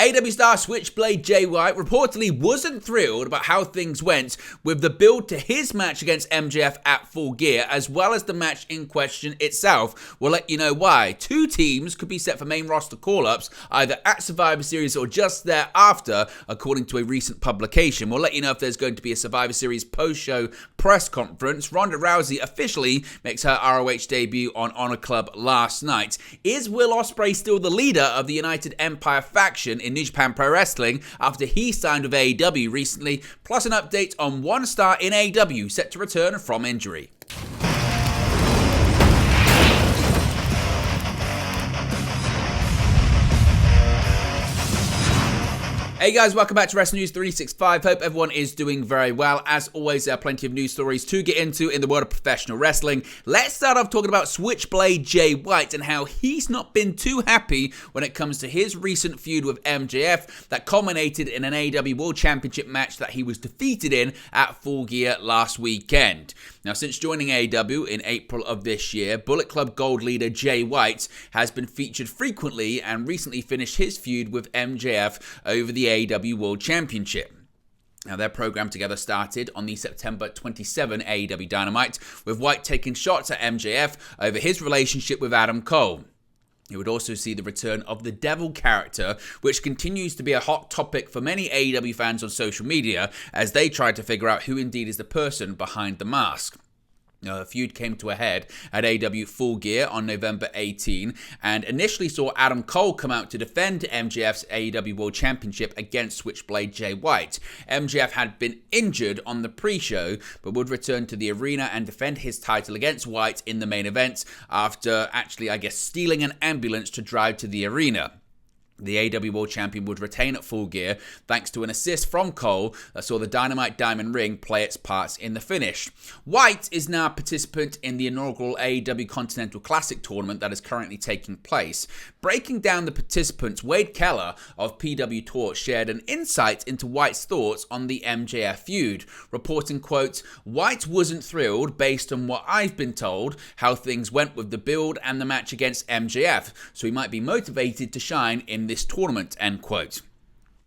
AEW star Switchblade Jay White reportedly wasn't thrilled about how things went with the build to his match against MJF at Full Gear, as well as the match in question itself. We'll let you know why. Two teams could be set for main roster call-ups, either at Survivor Series or just thereafter, according to a recent publication. We'll let you know if there's going to be a Survivor Series post-show press conference. Ronda Rousey officially makes her ROH debut on Honor Club last night. Is Will Ospreay still the leader of the United Empire faction in New Japan Pro Wrestling after he signed with AEW recently, plus an update on one star in AEW set to return from injury. Hey guys, welcome back to Wrestling News 365. Hope everyone is doing very well. As always, there are plenty of news stories to get into in the world of professional wrestling. Let's start off talking about Switchblade Jay White and how he's not been too happy when it comes to his recent feud with MJF that culminated in an AEW World Championship match that he was defeated in at Full Gear last weekend. Now, since joining AEW in April of this year, Bullet Club Gold leader Jay White has been featured frequently and recently finished his feud with MJF over the AEW World Championship. Now, their program together started on the September 27 AEW Dynamite, with White taking shots at MJF over his relationship with Adam Cole. You would also see the return of the Devil character, which continues to be a hot topic for many AEW fans on social media as they try to figure out who indeed is the person behind the mask. The feud came to a head at AEW Full Gear on November 18 and initially saw Adam Cole come out to defend MJF's AEW World Championship against Switchblade Jay White. MJF had been injured on the pre-show but would return to the arena and defend his title against White in the main event after stealing an ambulance to drive to the arena. The AEW World Champion would retain at Full Gear thanks to an assist from Cole that saw the Dynamite Diamond Ring play its parts in the finish. White is now a participant in the inaugural AEW Continental Classic tournament that is currently taking place. Breaking down the participants, Wade Keller of PW Torch shared an insight into White's thoughts on the MJF feud, reporting, quote, "White wasn't thrilled based on what I've been told, how things went with the build and the match against MJF, so he might be motivated to shine in this tournament," end quote.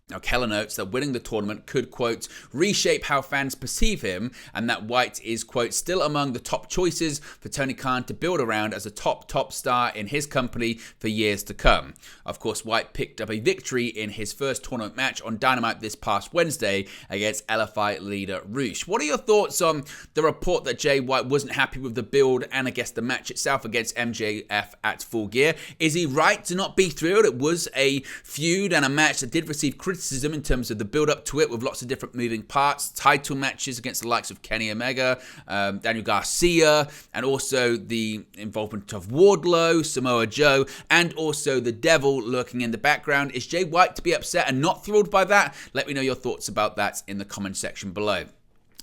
Now, Keller notes that winning the tournament could, quote, reshape how fans perceive him, and that White is, quote, still among the top choices for Tony Khan to build around as a top star in his company for years to come. Of course, White picked up a victory in his first tournament match on Dynamite this past Wednesday against LFI leader Rouseys. What are your thoughts on the report that Jay White wasn't happy with the build and the match itself against MJF at Full Gear? Is he right to not be thrilled? It was a feud and a match that did receive criticism in terms of the build-up to it with lots of different moving parts, title matches against the likes of Kenny Omega, Daniel Garcia, and also the involvement of Wardlow, Samoa Joe, and also the Devil lurking in the background. Is Jay White to be upset and not thrilled by that? Let me know your thoughts about that in the comment section below.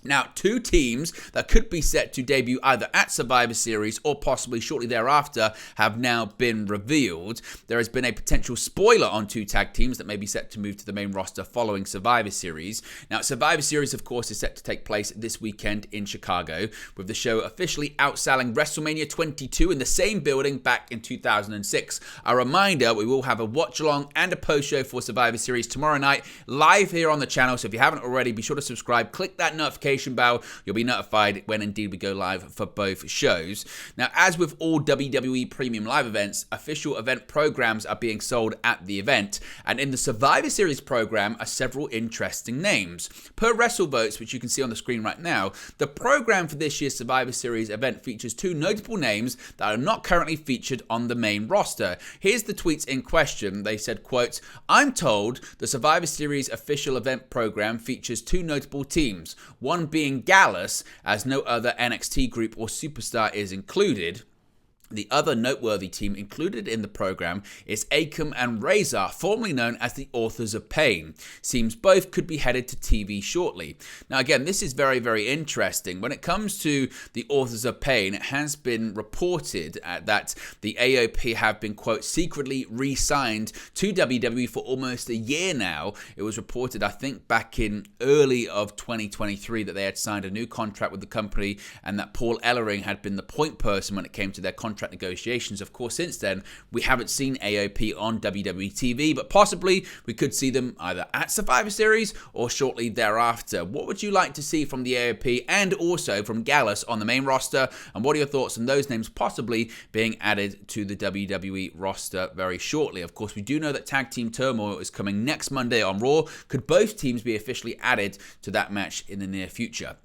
Now, two teams that could be set to debut either at Survivor Series or possibly shortly thereafter have now been revealed. There has been a potential spoiler on two tag teams that may be set to move to the main roster following Survivor Series. Now, Survivor Series, of course, is set to take place this weekend in Chicago, with the show officially outselling WrestleMania 22 in the same building back in 2006. A reminder, we will have a watch-along and a post-show for Survivor Series tomorrow night, live here on the channel, so if you haven't already, be sure to subscribe, click that notification bell. You'll be notified when indeed we go live for both shows. Now, as with all WWE Premium Live events, official event programs are being sold at the event, and in the Survivor Series program are several interesting names. Per WrestleVotes, which you can see on the screen right now, the program for this year's Survivor Series event features two notable names that are not currently featured on the main roster. Here's the tweets in question. They said, quote, "I'm told the Survivor Series official event program features two notable teams, one being Gallus, as no other NXT group or superstar is included. The other noteworthy team included in the program is Akam and Razor, formerly known as the Authors of Pain. Seems both could be headed to TV shortly." Now again, this is very, very interesting. When it comes to the Authors of Pain, it has been reported that the AOP have been, quote, secretly re-signed to WWE for almost a year now. It was reported, I think, back in early of 2023 that they had signed a new contract with the company and that Paul Ellering had been the point person when it came to their contract contract negotiations. Of course, since then, we haven't seen AOP on WWE TV, but possibly we could see them either at Survivor Series or shortly thereafter. What would you like to see from the AOP and also from Gallus on the main roster? And what are your thoughts on those names possibly being added to the WWE roster very shortly? Of course, we do know that Tag Team Turmoil is coming next Monday on Raw. Could both teams be officially added to that match in the near future?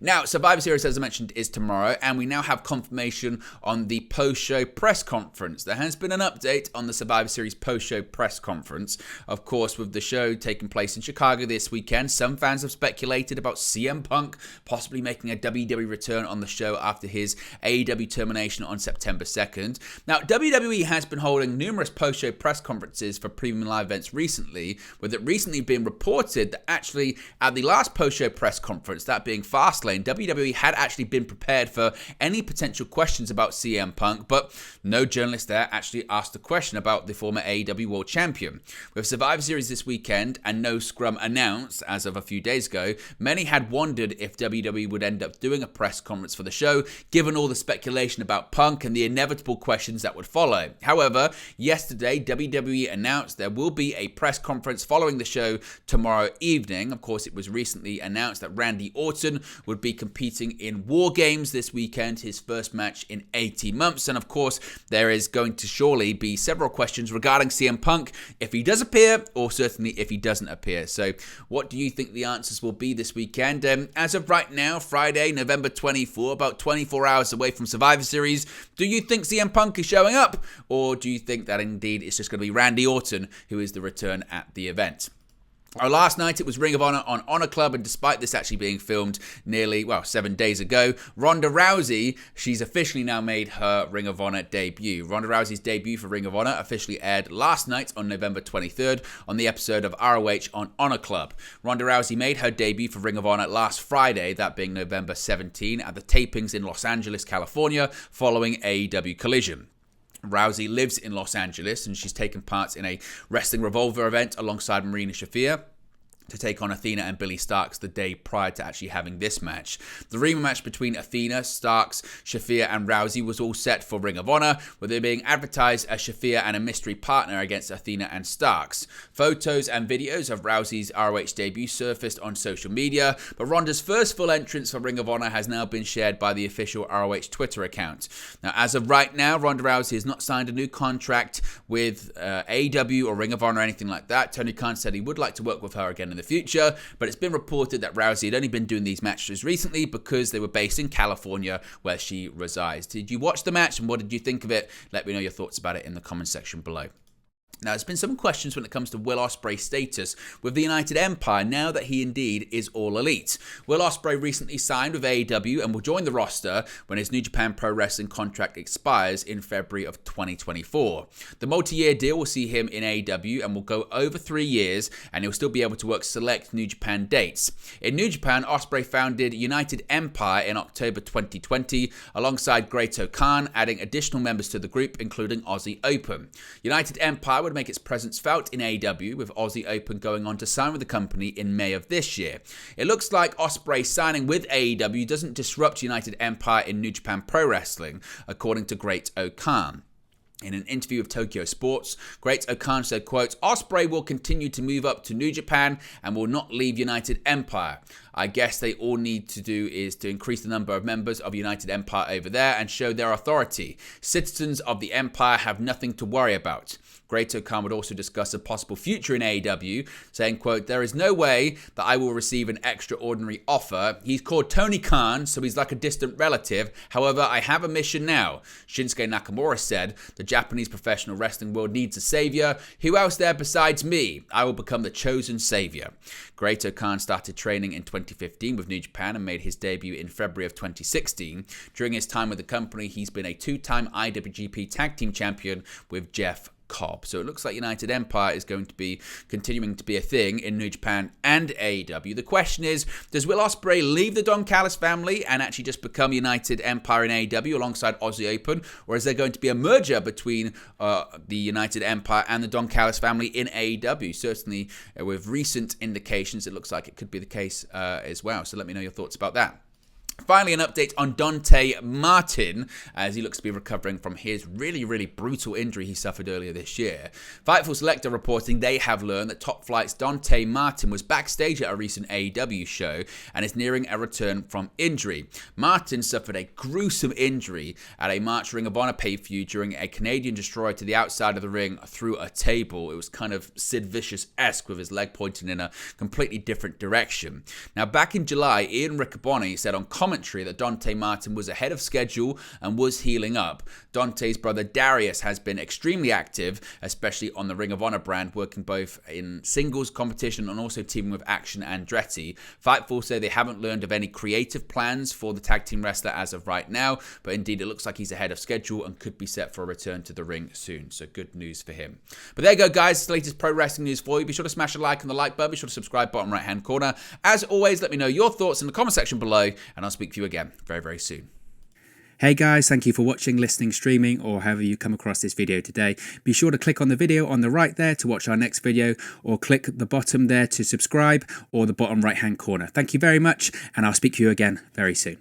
Now, Survivor Series, as I mentioned, is tomorrow, and we now have confirmation on the post-show press conference. There has been an update on the Survivor Series post-show press conference. Of course, with the show taking place in Chicago this weekend, some fans have speculated about CM Punk possibly making a WWE return on the show after his AEW termination on September 2nd. Now, WWE has been holding numerous post-show press conferences for premium live events recently, with it recently being reported that actually at the last post-show press conference, that being Fastlane, WWE had actually been prepared for any potential questions about CM Punk, but no journalist there actually asked a question about the former AEW World Champion. With Survivor Series this weekend and no scrum announced as of a few days ago, many had wondered if WWE would end up doing a press conference for the show, given all the speculation about Punk and the inevitable questions that would follow. However, yesterday, WWE announced there will be a press conference following the show tomorrow evening. Of course, it was recently announced that Randy Orton would be competing in War Games this weekend, his first match in 18 months. And of course, there is going to surely be several questions regarding CM Punk if he does appear, or certainly if he doesn't appear. So what do you think the answers will be this weekend? As of right now, Friday, November 24, about 24 hours away from Survivor Series, do you think CM Punk is showing up? Or do you think that indeed it's just going to be Randy Orton who is the return at the event? Last night it was Ring of Honor on Honor Club, and despite this actually being filmed nearly, 7 days ago, Ronda Rousey, she's officially now made her Ring of Honor debut. Ronda Rousey's debut for Ring of Honor officially aired last night on November 23rd on the episode of ROH on Honor Club. Ronda Rousey made her debut for Ring of Honor last Friday, that being November 17, at the tapings in Los Angeles, California, following AEW Collision. Rousey lives in Los Angeles, and she's taken part in a Wrestling Revolver event alongside Marina Shafir to take on Athena and Billy Starks the day prior to actually having this match. The rematch between Athena, Starks, Shafir and Rousey was all set for Ring of Honor, with it being advertised as Shafir and a mystery partner against Athena and Starks. Photos and videos of Rousey's ROH debut surfaced on social media, but Ronda's first full entrance for Ring of Honor has now been shared by the official ROH Twitter account. Now, as of right now, Ronda Rousey has not signed a new contract with AEW or Ring of Honor or anything like that. Tony Khan said he would like to work with her again in the future, but it's been reported that Rousey had only been doing these matches recently because they were based in California, where she resides. Did you watch the match, and what did you think of it? Let me know your thoughts about it in the comment section below. Now, there's been some questions when it comes to Will Ospreay's status with the United Empire now that he indeed is All Elite. Will Ospreay recently signed with AEW and will join the roster when his New Japan Pro Wrestling contract expires in February of 2024. The multi-year deal will see him in AEW and will go over 3 years, and he'll still be able to work select New Japan dates. In New Japan, Ospreay founded United Empire in October 2020 alongside Great-O-Khan, adding additional members to the group, including Aussie Open. United Empire would make its presence felt in AEW, with Aussie Open going on to sign with the company in May of this year. It looks like Ospreay signing with AEW doesn't disrupt United Empire in New Japan Pro Wrestling, according to Great-O-Khan. In an interview with Tokyo Sports, Great-O-Khan said, quote, Ospreay will continue to move up to New Japan and will not leave United Empire. I guess they all need to do is to increase the number of members of United Empire over there and show their authority. Citizens of the Empire have nothing to worry about. Great-O-Khan would also discuss a possible future in AEW, saying, quote, there is no way that I will receive an extraordinary offer. He's called Tony Khan, so he's like a distant relative. However, I have a mission now. Shinsuke Nakamura said, the Japanese professional wrestling world needs a savior. Who else there besides me? I will become the chosen savior. Great-O-Khan started training in 2015 with New Japan and made his debut in February of 2016. During his time with the company, he's been a 2-time IWGP Tag Team Champion with Jeff Cobb. So it looks like United Empire is going to be continuing to be a thing in New Japan and AEW. The question is, does Will Ospreay leave the Don Callis family and actually just become United Empire in AEW alongside Aussie Open, or is there going to be a merger between the United Empire and the Don Callis family in AEW? Certainly, with recent indications, it looks like it could be the case as well. So let me know your thoughts about that. Finally, an update on Dante Martin, as he looks to be recovering from his really brutal injury he suffered earlier this year. Fightful Select are reporting they have learned that Top Flight's Dante Martin was backstage at a recent AEW show and is nearing a return from injury. Martin suffered a gruesome injury at a March Ring of Honor pay-per-view during a Canadian destroyer to the outside of the ring through a table. It was kind of Sid Vicious-esque with his leg pointing in a completely different direction. Now, back in July, Ian Riccaboni said on commentary that Dante Martin was ahead of schedule and was healing up. Dante's brother Darius has been extremely active, especially on the Ring of Honor brand, working both in singles competition and also teaming with Action Andretti. Fightful say they haven't learned of any creative plans for the tag team wrestler as of right now, but indeed it looks like he's ahead of schedule and could be set for a return to the ring soon, so good news for him. But there you go, guys, it's the latest pro wrestling news for you. Be sure to smash a like on the like button, be sure to subscribe bottom right hand corner. As always, let me know your thoughts in the comment section below, and I'll speak to you again very soon. Hey guys, thank you for watching, listening, streaming, or however you come across this video today. Be sure to click on the video on the right there to watch our next video, or click the bottom there to subscribe, or the bottom right hand corner. Thank you very much, and I'll speak to you again very soon.